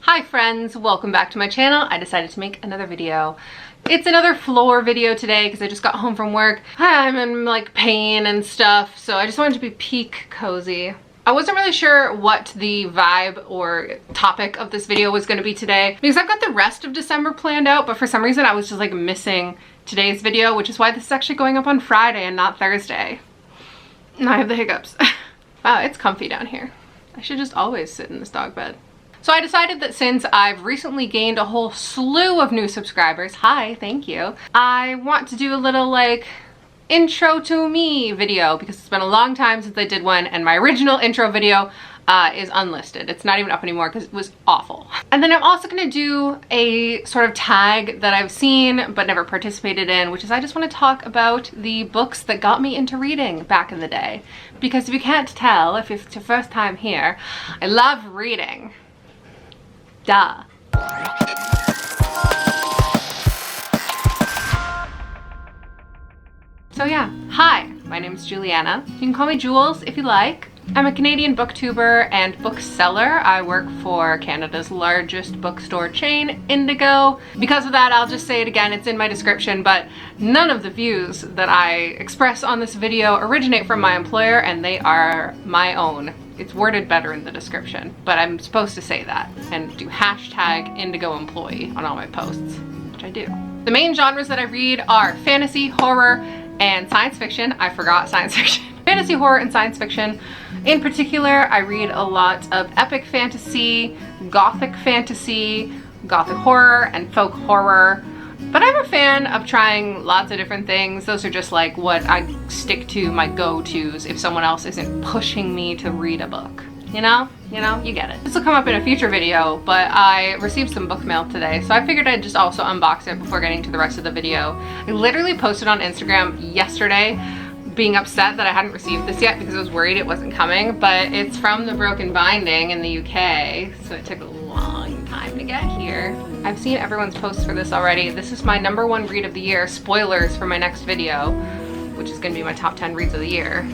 Hi friends, welcome back to my channel. I decided to make another video. It's another floor video today because I just got home from work. I'm in like pain and stuff, so I just wanted to be peak cozy. I wasn't really sure what the vibe or topic of this video was going to be today because I've got the rest of December planned out, but for some reason I was just like missing today's video, which is why this is actually going up on Friday and not Thursday. And I have the hiccups. Wow, it's comfy down here. I should just always sit in this dog bed. So I decided that since I've recently gained a whole slew of new subscribers, hi, thank you, I want to do a little like intro to me video because it's been a long time since I did one and my original intro video is unlisted. It's not even up anymore because it was awful. And then I'm also going to do a sort of tag that I've seen but never participated in, which is I just want to talk about the books that got me into reading back in the day. Because if you can't tell, if it's your first time here, I love reading. Duh. So yeah, hi, my name is Julianna. You can call me Jules if you like. I'm a Canadian booktuber and bookseller. I work for Canada's largest bookstore chain, Indigo. Because of that, I'll just say it again, it's in my description, but none of the views that I express on this video originate from my employer and they are my own. It's worded better in the description, but I'm supposed to say that and do hashtag Indigo employee on all my posts, which I do. The main genres that I read are fantasy, horror, and science fiction. I forgot science fiction. Fantasy, horror, and science fiction. In particular, I read a lot of epic fantasy, gothic horror, and folk horror. But I'm a fan of trying lots of different things. Those are just like what I stick to, my go-tos, if someone else isn't pushing me to read a book. You know, you get it. This will come up in a future video, but I received some book mail today, so I figured I'd just also unbox it before getting to the rest of the video. I literally posted on Instagram yesterday being upset that I hadn't received this yet because I was worried it wasn't coming, but it's from the Broken Binding in the UK, so it took a long time to get here. I've seen everyone's posts for this already. This is my #1 read of the year. Spoilers for my next video, which is gonna be my top 10 reads of the year.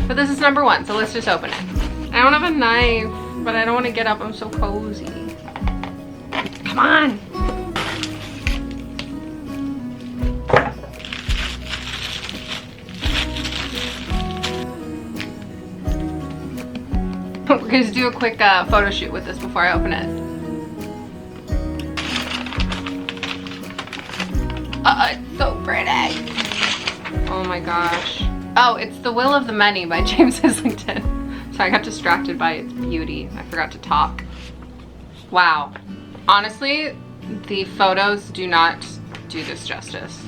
But this is #1, so let's just open it. I don't have a knife, but I don't want to get up. I'm so cozy. Come on. We're going to do a quick photo shoot with this before I open it. It's so pretty. Oh my gosh. Oh, it's The Will of the Many by James Islington. So I got distracted by its beauty. I forgot to talk. Wow. Honestly, the photos do not do this justice.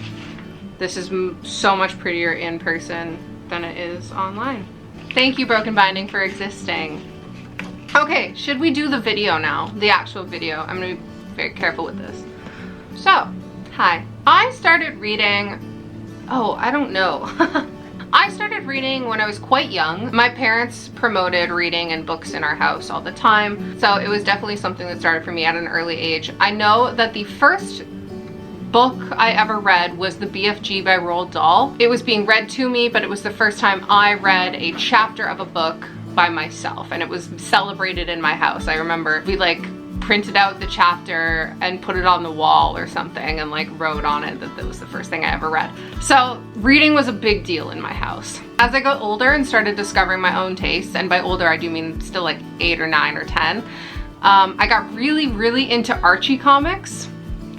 This is so much prettier in person than it is online. Thank you, Broken Binding, for existing. Okay, should we do the video now? The actual video. I'm gonna be very careful with this. So, hi. I started reading, I don't know. I started reading when I was quite young. My parents promoted reading and books in our house all the time, so it was definitely something that started for me at an early age. I know that the first book I ever read was the BFG by Roald Dahl. It was being read to me, but it was the first time I read a chapter of a book by myself, and it was celebrated in my house. I remember we like printed out the chapter and put it on the wall or something and like wrote on it that was the first thing I ever read. So reading was a big deal in my house. As I got older and started discovering my own tastes, and by older I do mean still like 8 or 9 or 10, I got really into Archie comics.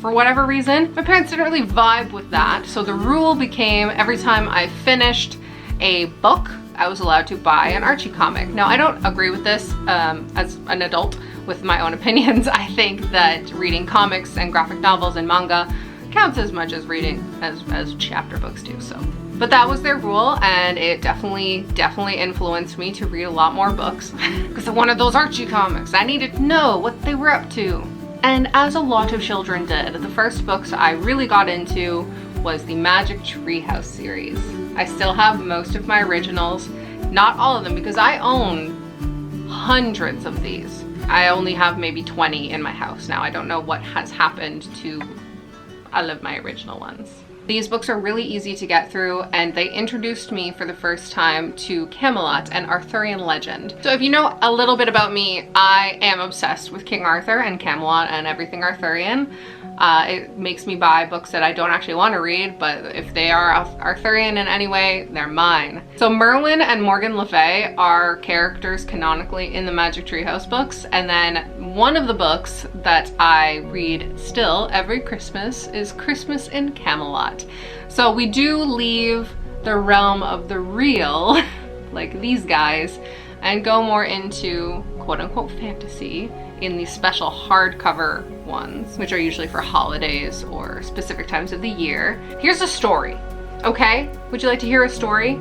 For whatever reason, my parents didn't really vibe with that, so the rule became every time I finished a book, I was allowed to buy an Archie comic. Now, I don't agree with this as an adult with my own opinions. I think that reading comics and graphic novels and manga counts as much as reading as chapter books do, so. But that was their rule, and it definitely influenced me to read a lot more books because I wanted those Archie comics. I needed to know what they were up to. And as a lot of children did, the first books I really got into was the Magic Treehouse series. I still have most of my originals, not all of them because I own hundreds of these. I only have maybe 20 in my house now. I don't know what has happened to all of my original ones. These books are really easy to get through, and they introduced me for the first time to Camelot and Arthurian legend. So if you know a little bit about me, I am obsessed with King Arthur and Camelot and everything Arthurian. It makes me buy books that I don't actually want to read, but if they are Arthurian in any way, they're mine. So Merlin and Morgan Le Fay are characters canonically in the Magic Treehouse books, and then one of the books that I read still every Christmas is Christmas in Camelot. So we do leave the realm of the real, like these guys, and go more into quote-unquote fantasy in these special hardcover ones, which are usually for holidays or specific times of the year. Here's a story, okay? Would you like to hear a story?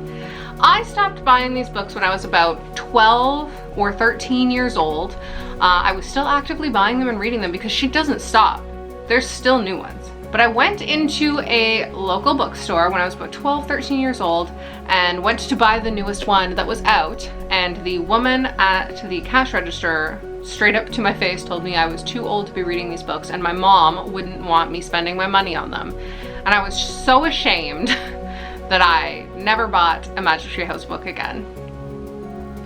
I stopped buying these books when I was about 12 or 13 years old. I was still actively buying them and reading them because she doesn't stop. There's still new ones. But I went into a local bookstore when I was about 12, 13 years old and went to buy the newest one that was out, and the woman at the cash register straight up to my face told me I was too old to be reading these books and my mom wouldn't want me spending my money on them. And I was so ashamed that I never bought a Magic Treehouse book again.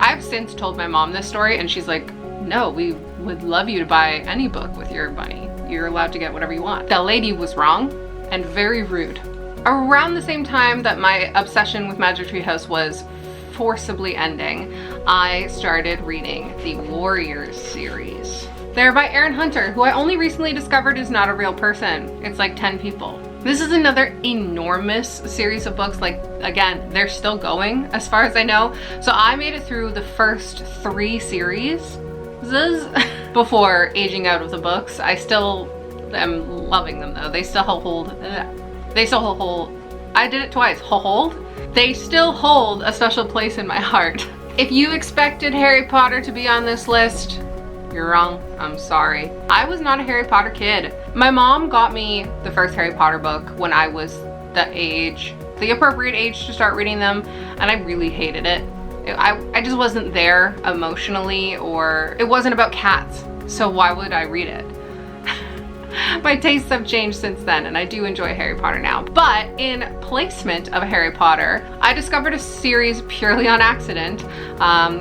I've since told my mom this story and she's like, no, we would love you to buy any book with your money. You're allowed to get whatever you want. The lady was wrong and very rude. Around the same time that my obsession with Magic Treehouse was forcibly ending, I started reading the Warriors series. They're by Aaron Hunter, who I only recently discovered is not a real person. It's like 10 people. This is another enormous series of books. Like, again, they're still going as far as I know. So I made it through the first 3 series before aging out of the books. I still am loving them though. They still hold, I did it twice, they still hold a special place in my heart. If you expected Harry Potter to be on this list, you're wrong. I'm sorry. I was not a Harry Potter kid. My mom got me the first Harry Potter book when I was the appropriate age to start reading them, and I really hated it. I just wasn't there emotionally, or it wasn't about cats, so why would I read it? My tastes have changed since then, and I do enjoy Harry Potter now. But in placement of Harry Potter, I discovered a series purely on accident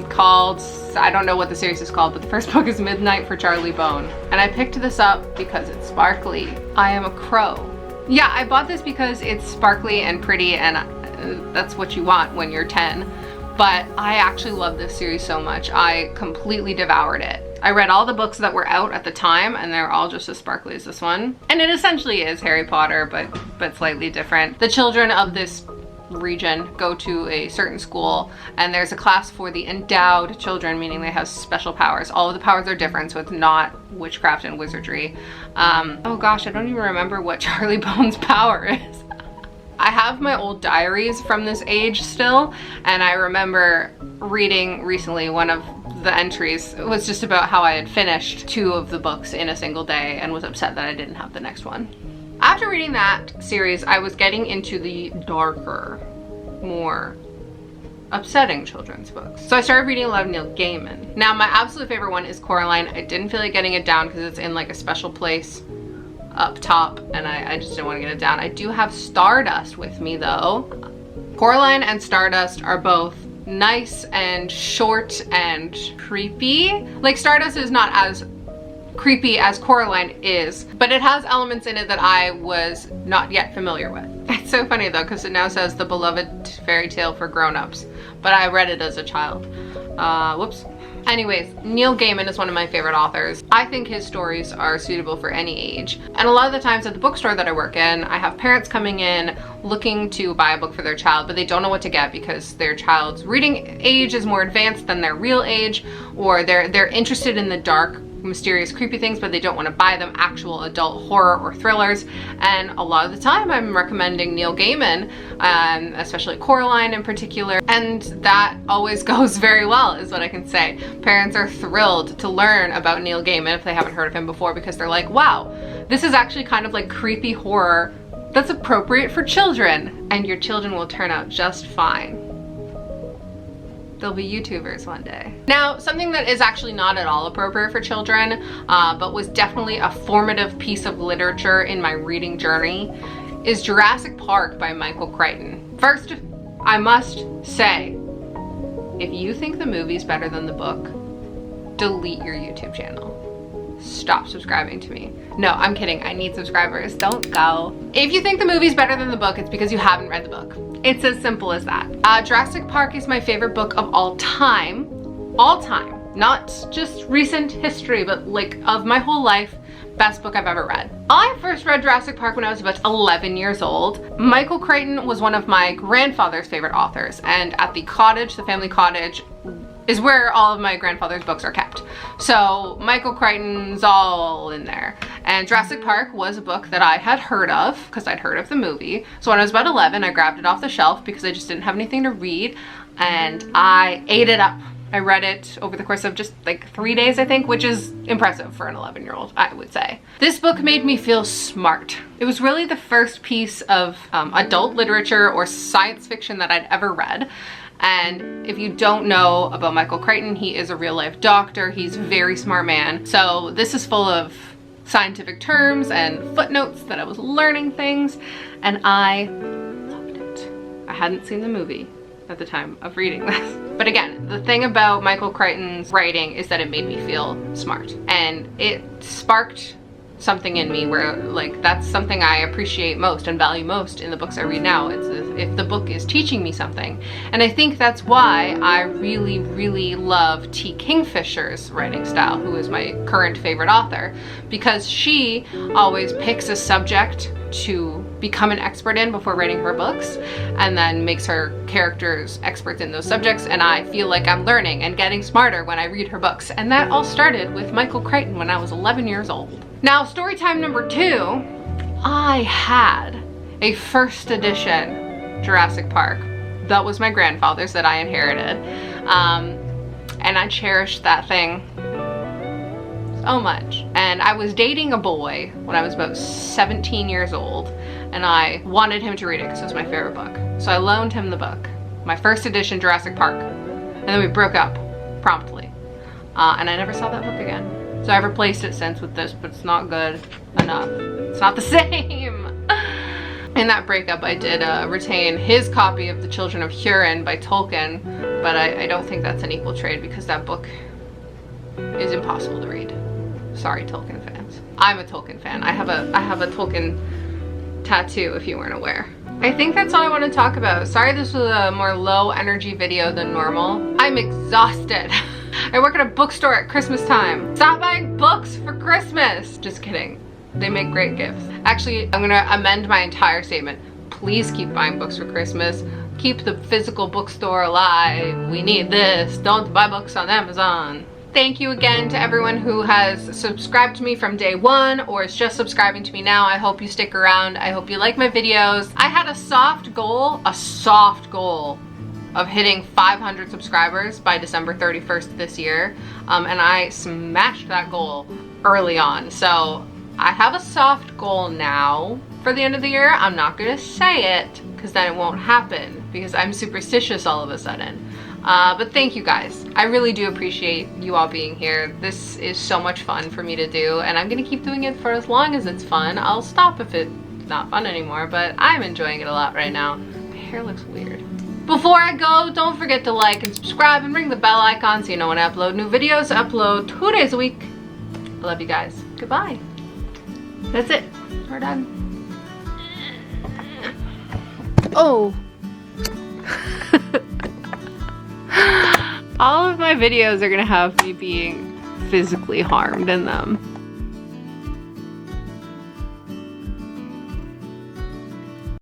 called, I don't know what the series is called, but the first book is Midnight for Charlie Bone. And I picked this up because it's sparkly. I am a crow. Yeah, I bought this because it's sparkly and pretty, and that's what you want when you're 10. But I actually love this series so much. I completely devoured it. I read all the books that were out at the time, and they're all just as sparkly as this one. And it essentially is Harry Potter, but slightly different. The children of this region go to a certain school, and there's a class for the endowed children, meaning they have special powers. All of the powers are different, so it's not witchcraft and wizardry. Oh gosh, I don't even remember what Charlie Bone's power is. I have my old diaries from this age still, and I remember reading recently one of the entries. It was just about how I had finished 2 of the books in a single day and was upset that I didn't have the next one. After reading that series, I was getting into the darker, more upsetting children's books. So I started reading a lot of Neil Gaiman. Now, my absolute favorite one is Coraline. I didn't feel like getting it down because it's in like a special place up top, and I just didn't want to get it down. I do have Stardust with me though. Coraline and Stardust are both nice and short and creepy. Like, Stardust is not as creepy as Coraline is, but it has elements in it that I was not yet familiar with. It's so funny though, because it now says the beloved fairy tale for grown-ups, but I read it as a child. Whoops. Anyways, Neil Gaiman is one of my favorite authors. I think his stories are suitable for any age. And a lot of the times at the bookstore that I work in, I have parents coming in looking to buy a book for their child, but they don't know what to get because their child's reading age is more advanced than their real age, or they're interested in the dark, mysterious, creepy things, but they don't want to buy them actual adult horror or thrillers. And a lot of the time I'm recommending Neil Gaiman, especially Coraline in particular, and that always goes very well, is what I can say. Parents are thrilled to learn about Neil Gaiman if they haven't heard of him before, because they're like, wow, this is actually kind of like creepy horror that's appropriate for children, and your children will turn out just fine. They'll be YouTubers one day. Now, something that is actually not at all appropriate for children, but was definitely a formative piece of literature in my reading journey, is Jurassic Park by Michael Crichton. First, I must say, if you think the movie's better than the book, delete your YouTube channel. Stop subscribing to me. No, I'm kidding. I need subscribers. Don't go. If you think the movie's better than the book, it's because you haven't read the book. It's as simple as that. Jurassic Park is my favorite book of all time. All time. Not just recent history, but like of my whole life. Best book I've ever read. I first read Jurassic Park when I was about 11 years old. Michael Crichton was one of my grandfather's favorite authors, and at the cottage, the family cottage, is where all of my grandfather's books are kept. So Michael Crichton's all in there. And Jurassic Park was a book that I had heard of because I'd heard of the movie. So when I was about 11, I grabbed it off the shelf because I just didn't have anything to read, and I ate it up. I read it over the course of just like 3 days, I think, which is impressive for an 11-year-old, I would say. This book made me feel smart. It was really the first piece of adult literature or science fiction that I'd ever read. And if you don't know about Michael Crichton, he is a real life doctor. He's a very smart man. So this is full of scientific terms and footnotes that I was learning things, and I loved it. I hadn't seen the movie at the time of reading this. But again, the thing about Michael Crichton's writing is that it made me feel smart, and it sparked something in me where like that's something I appreciate most and value most in the books I read now. It's if the book is teaching me something. And I think that's why I really, really love T. Kingfisher's writing style, who is my current favorite author, because she always picks a subject to become an expert in before writing her books, and then makes her characters experts in those subjects, and I feel like I'm learning and getting smarter when I read her books. And that all started with Michael Crichton when I was 11 years old. Now, story time number 2, I had a first edition Jurassic Park. That was my grandfather's that I inherited. And I cherished that thing so much. And I was dating a boy when I was about 17 years old, and I wanted him to read it because it was my favorite book. So I loaned him the book, my first edition Jurassic Park, and then we broke up promptly. And I never saw that book again. So I've replaced it since with this, but it's not good enough. It's not the same. In that breakup, I did retain his copy of The Children of Hurin by Tolkien, but I don't think that's an equal trade because that book is impossible to read. Sorry, Tolkien fans. I'm a Tolkien fan. I have a Tolkien tattoo, if you weren't aware. I think that's all I want to talk about. Sorry this was a more low energy video than normal. I'm exhausted. I work at a bookstore at Christmas time. Stop buying books for Christmas. Just kidding. They make great gifts. Actually, I'm gonna amend my entire statement. Please keep buying books for Christmas. Keep the physical bookstore alive. We need this. Don't buy books on Amazon. Thank you again to everyone who has subscribed to me from day one or is just subscribing to me now. I hope you stick around. I hope you like my videos. I had a soft goal of hitting 500 subscribers by December 31st this year, and I smashed that goal early on. So I have a soft goal now for the end of the year. I'm not gonna say it because then it won't happen because I'm superstitious all of a sudden. But thank you guys. I really do appreciate you all being here. This is so much fun for me to do, and I'm gonna keep doing it for as long as it's fun. I'll stop if it's not fun anymore, but I'm enjoying it a lot right now. My hair looks weird. Before I go, don't forget to like and subscribe and ring the bell icon so you know when I upload new videos. I upload 2 days a week. I love you guys. Goodbye. That's it. We're done. Oh. All of my videos are gonna have me being physically harmed in them.